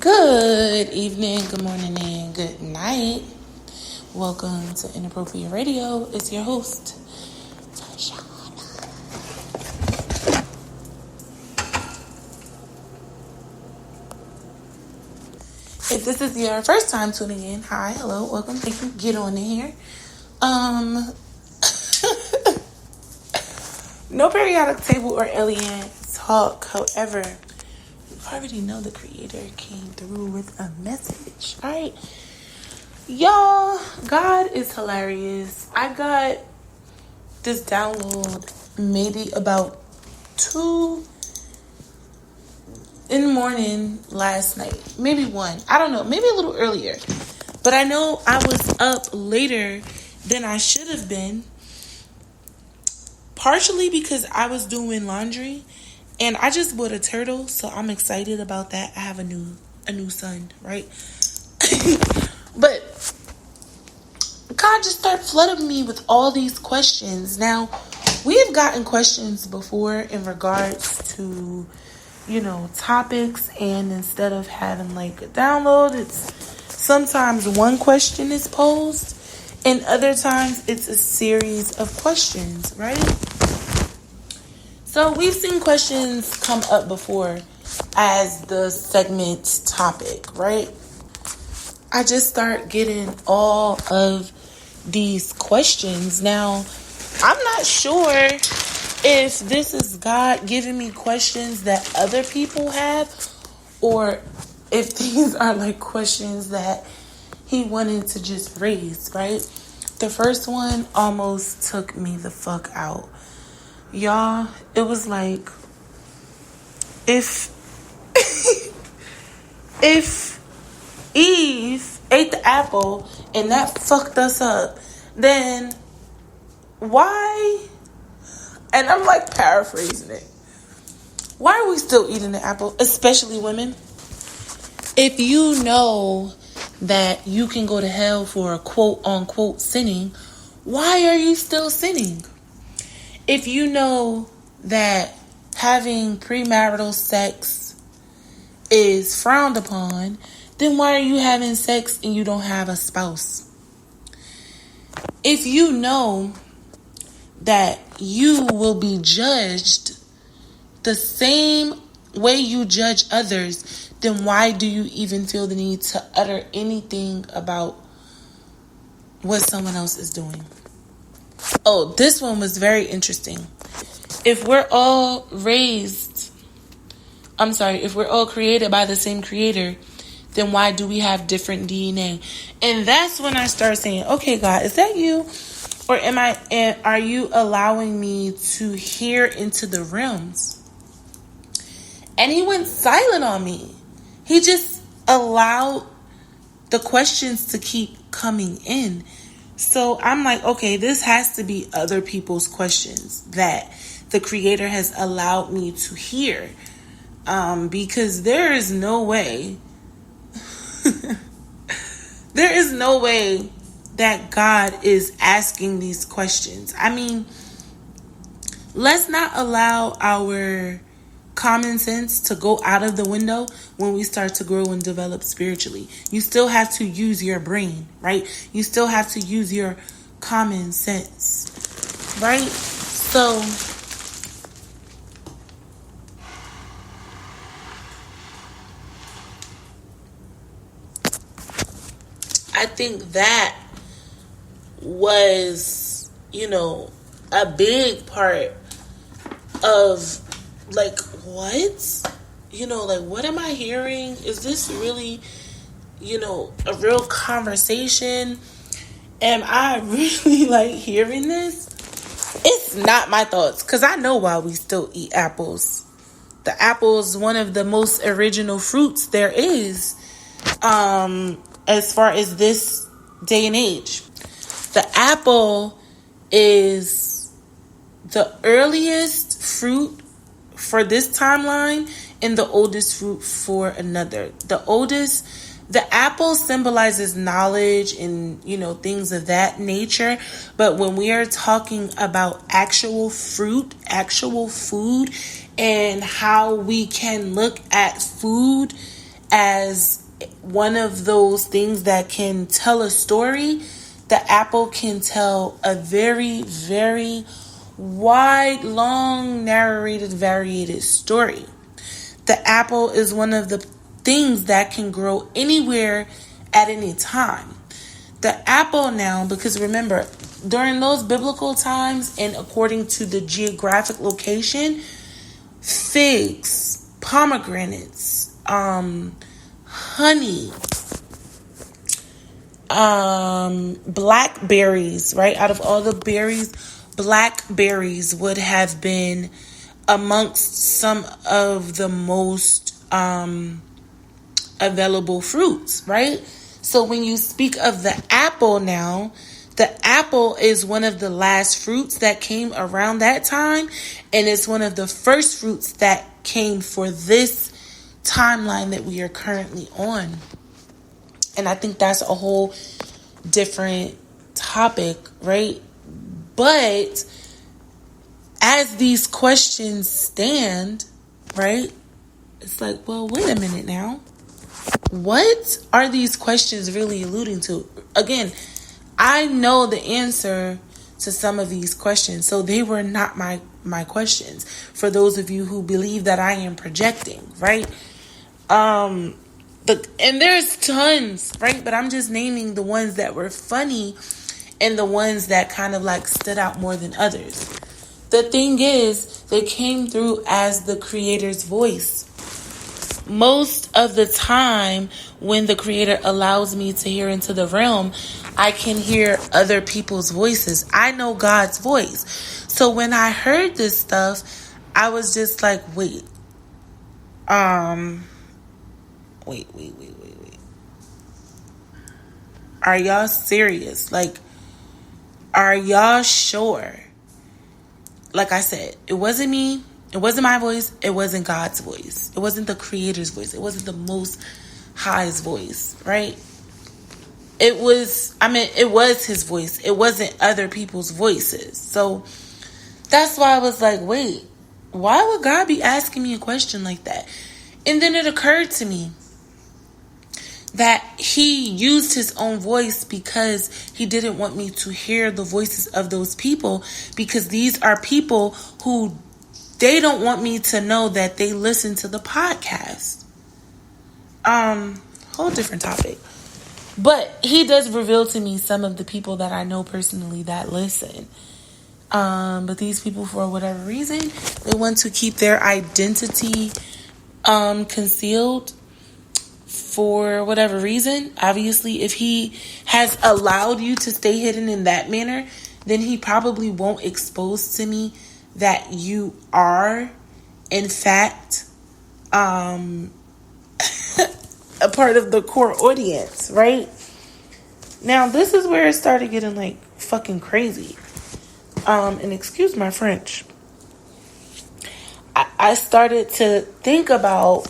Good evening, good morning, and good night. Welcome to Inappropriate Radio. It's your host, Tashana. If this is your first time tuning in, hi, hello, welcome, thank you. Get on in here. No periodic table or alien talk. However, you already know the creator came through with a message. All right. Y'all, God is hilarious. I got this download maybe about 2 in the morning last night. Maybe 1. I don't know. Maybe a little earlier. But I know I was up later than I should have been. Partially because I was doing laundry. And I just bought a turtle. So I'm excited about that. I have a new son, right? But God just started flooding me with all these questions. Now, we have gotten questions before in regards to, topics. And instead of having like a download, it's sometimes one question is posed. And other times it's a series of questions, right? So we've seen questions come up before as the segment topic, right? I just start getting all of these questions. Now, I'm not sure if this is God giving me questions that other people have, or if these are like questions that he wanted to just raise, right? The first one almost took me the fuck out. Y'all, it was like, if Eve ate the apple and that fucked us up, then why? And I'm like paraphrasing it. Why are we still eating the apple, especially women? If you know that you can go to hell for a quote unquote sinning, why are you still sinning? If you know that having premarital sex is frowned upon, then why are you having sex and you don't have a spouse? If you know that you will be judged the same way you judge others, then why do you even feel the need to utter anything about what someone else is doing? Oh, this one was very interesting. If we're all created by the same creator, then why do we have different DNA? And that's when I start saying, okay, God, is that you? Or are you allowing me to hear into the realms? And he went silent on me. He just allowed the questions to keep coming in. So I'm like, okay, this has to be other people's questions that the creator has allowed me to hear. Because there is no way that God is asking these questions. I mean, let's not allow our common sense to go out of the window when we start to grow and develop spiritually. You still have to use your brain, right? You still have to use your common sense, right? So I think that was, a big part of like, what? What am I hearing? Is this really, a real conversation? Am I really hearing this? It's not my thoughts, because I know why we still eat apples. The apple is one of the most original fruits there is, as far as this day and age. The apple is the earliest fruit for this timeline and the oldest fruit for another. The apple symbolizes knowledge and, things of that nature. But when we are talking about actual fruit, actual food, and how we can look at food as one of those things that can tell a story, the apple can tell a very, very wide, long, narrated, variated story. The apple is one of the things that can grow anywhere at any time. The apple now, because remember, during those biblical times and according to the geographic location, figs, pomegranates, honey, blackberries, right? Out of all the berries, blackberries would have been amongst some of the most available fruits, right? So when you speak of the apple now, the apple is one of the last fruits that came around that time, and it's one of the first fruits that came for this timeline that we are currently on. And I think that's a whole different topic, right? But as these questions stand, right, it's like, well, wait a minute now. What are these questions really alluding to? Again, I know the answer to some of these questions, so they were not my questions. For those of you who believe that I am projecting, right? And there's tons, right? But I'm just naming the ones that were funny and the ones that kind of like stood out more than others. The thing is, they came through as the creator's voice. Most of the time when the creator allows me to hear into the realm, I can hear other people's voices. I know God's voice. So when I heard this stuff, I was just like, wait. Wait. Are y'all serious? Like, are y'all sure? Like I said, it wasn't me. It wasn't my voice. It wasn't God's voice. It wasn't the creator's voice. It wasn't the Most High's voice, right? It was his voice. It wasn't other people's voices. So that's why I was like, wait, why would God be asking me a question like that? And then it occurred to me that he used his own voice because he didn't want me to hear the voices of those people, because these are people who they don't want me to know that they listen to the podcast. Whole different topic. But he does reveal to me some of the people that I know personally that listen. But these people, for whatever reason, they want to keep their identity concealed for whatever reason. Obviously, if he has allowed you to stay hidden in that manner, then he probably won't expose to me that you are, in fact, a part of the core audience, right? Now, this is where it started getting, like, fucking crazy. And excuse my French. I started to think about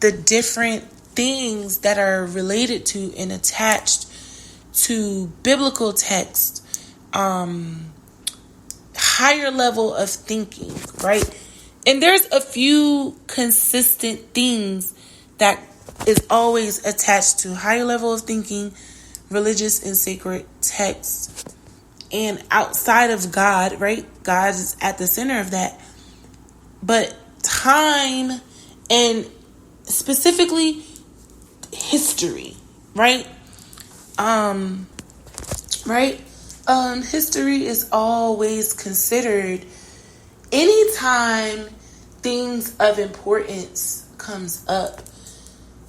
the different things that are related to and attached to biblical text, higher level of thinking, right? And there's a few consistent things that is always attached to higher level of thinking, religious and sacred texts, and outside of God, right? God is at the center of that. But time and specifically history, right? History is always considered anytime things of importance comes up,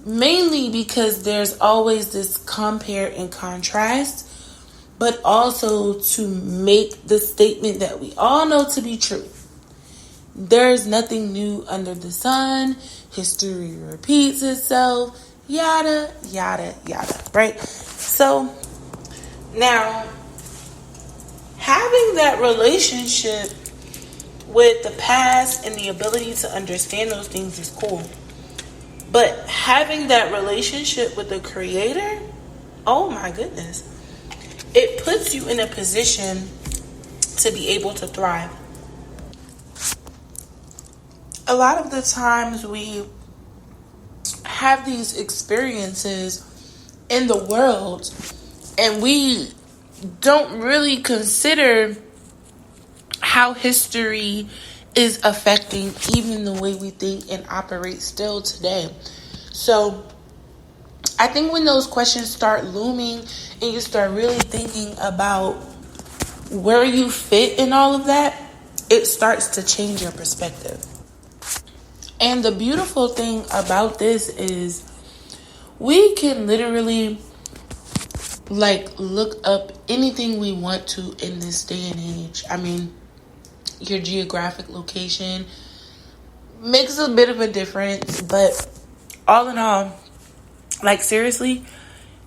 mainly because there's always this compare and contrast, but also to make the statement that we all know to be true. There's nothing new under the sun. History repeats itself. Yada, yada, yada. Right? So, now, having that relationship with the past and the ability to understand those things is cool. But having that relationship with the Creator, oh my goodness. It puts you in a position to be able to thrive. A lot of the times we have these experiences in the world, and we don't really consider how history is affecting even the way we think and operate still today. So I think when those questions start looming and you start really thinking about where you fit in all of that, it starts to change your perspective. And the beautiful thing about this is we can literally look up anything we want to in this day and age. I mean, your geographic location makes a bit of a difference, but all in all, seriously,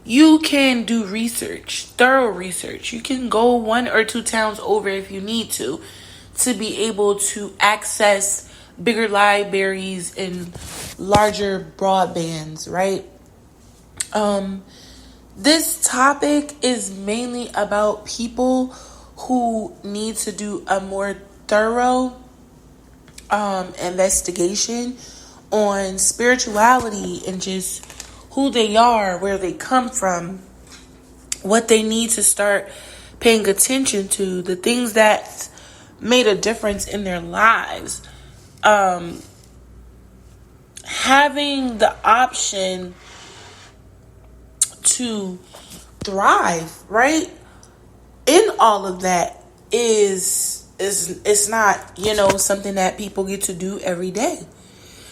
you can do research, thorough research. You can go 1 or 2 towns over if you need to be able to access bigger libraries and larger broadbands, right? This topic is mainly about people who need to do a more thorough investigation on spirituality and just who they are, where they come from, what they need to start paying attention to, the things that made a difference in their lives. Having the option to thrive, right? In all of that is it's not, something that people get to do every day.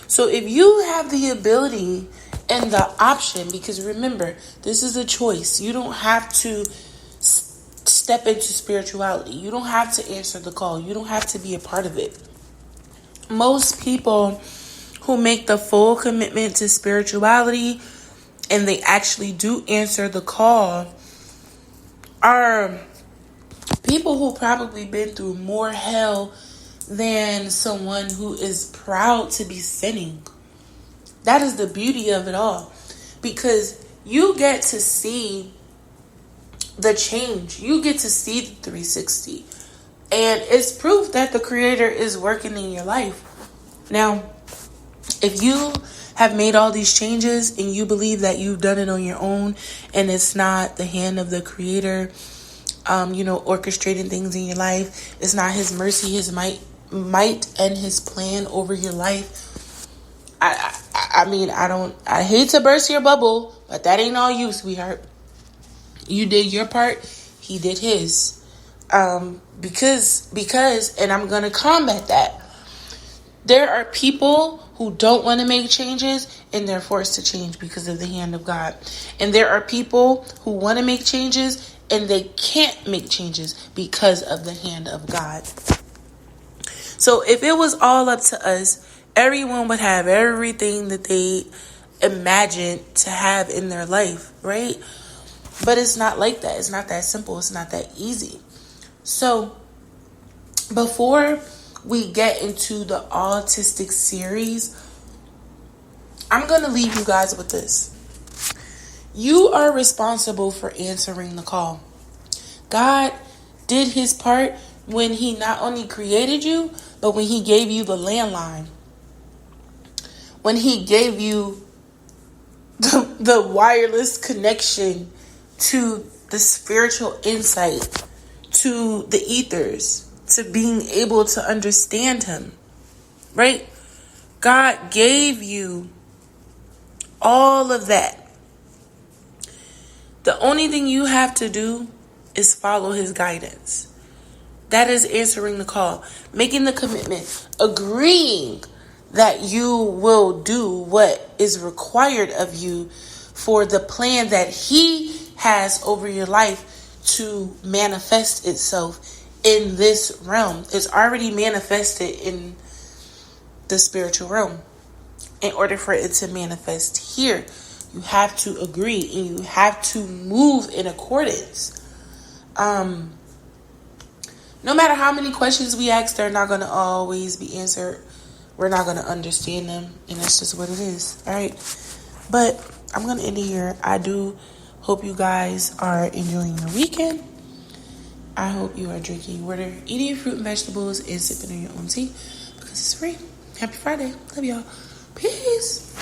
So if you have the ability and the option, because remember, this is a choice. You don't have to step into spirituality. You don't have to answer the call. You don't have to be a part of it. Most people who make the full commitment to spirituality and they actually do answer the call are people who probably been through more hell than someone who is proud to be sinning. That is the beauty of it all, because you get to see the change. You get to see the 360, and it's proof that the Creator is working in your life. Now, if you have made all these changes and you believe that you've done it on your own and it's not the hand of the Creator, orchestrating things in your life, it's not His mercy, His might and His plan over your life. I hate to burst your bubble, but that ain't all you, sweetheart. You did your part, He did His. Because, and I'm going to combat that. There are people who don't want to make changes and they're forced to change because of the hand of God. And there are people who want to make changes and they can't make changes because of the hand of God. So if it was all up to us, everyone would have everything that they imagined to have in their life, right? But it's not like that. It's not that simple. It's not that easy. So before we get into the autistic series, I'm going to leave you guys with this. You are responsible for answering the call. God did His part when He not only created you, but when He gave you the landline. When He gave you the wireless connection to the spiritual insight, to the ethers, to being able to understand Him, right? God gave you all of that. The only thing you have to do is follow His guidance. That is answering the call, making the commitment, agreeing that you will do what is required of you for the plan that He has over your life to manifest itself in this realm. It's already manifested in the spiritual realm. In order for it to manifest here, you have to agree and you have to move in accordance. No matter how many questions we ask, they're not going to always be answered. We're not going to understand them, and that's just what it is. All right. But I'm going to end it here. I do hope you guys are enjoying your weekend. I hope you are drinking water, eating your fruit and vegetables, and sipping on your own tea because it's free. Happy Friday. Love y'all. Peace.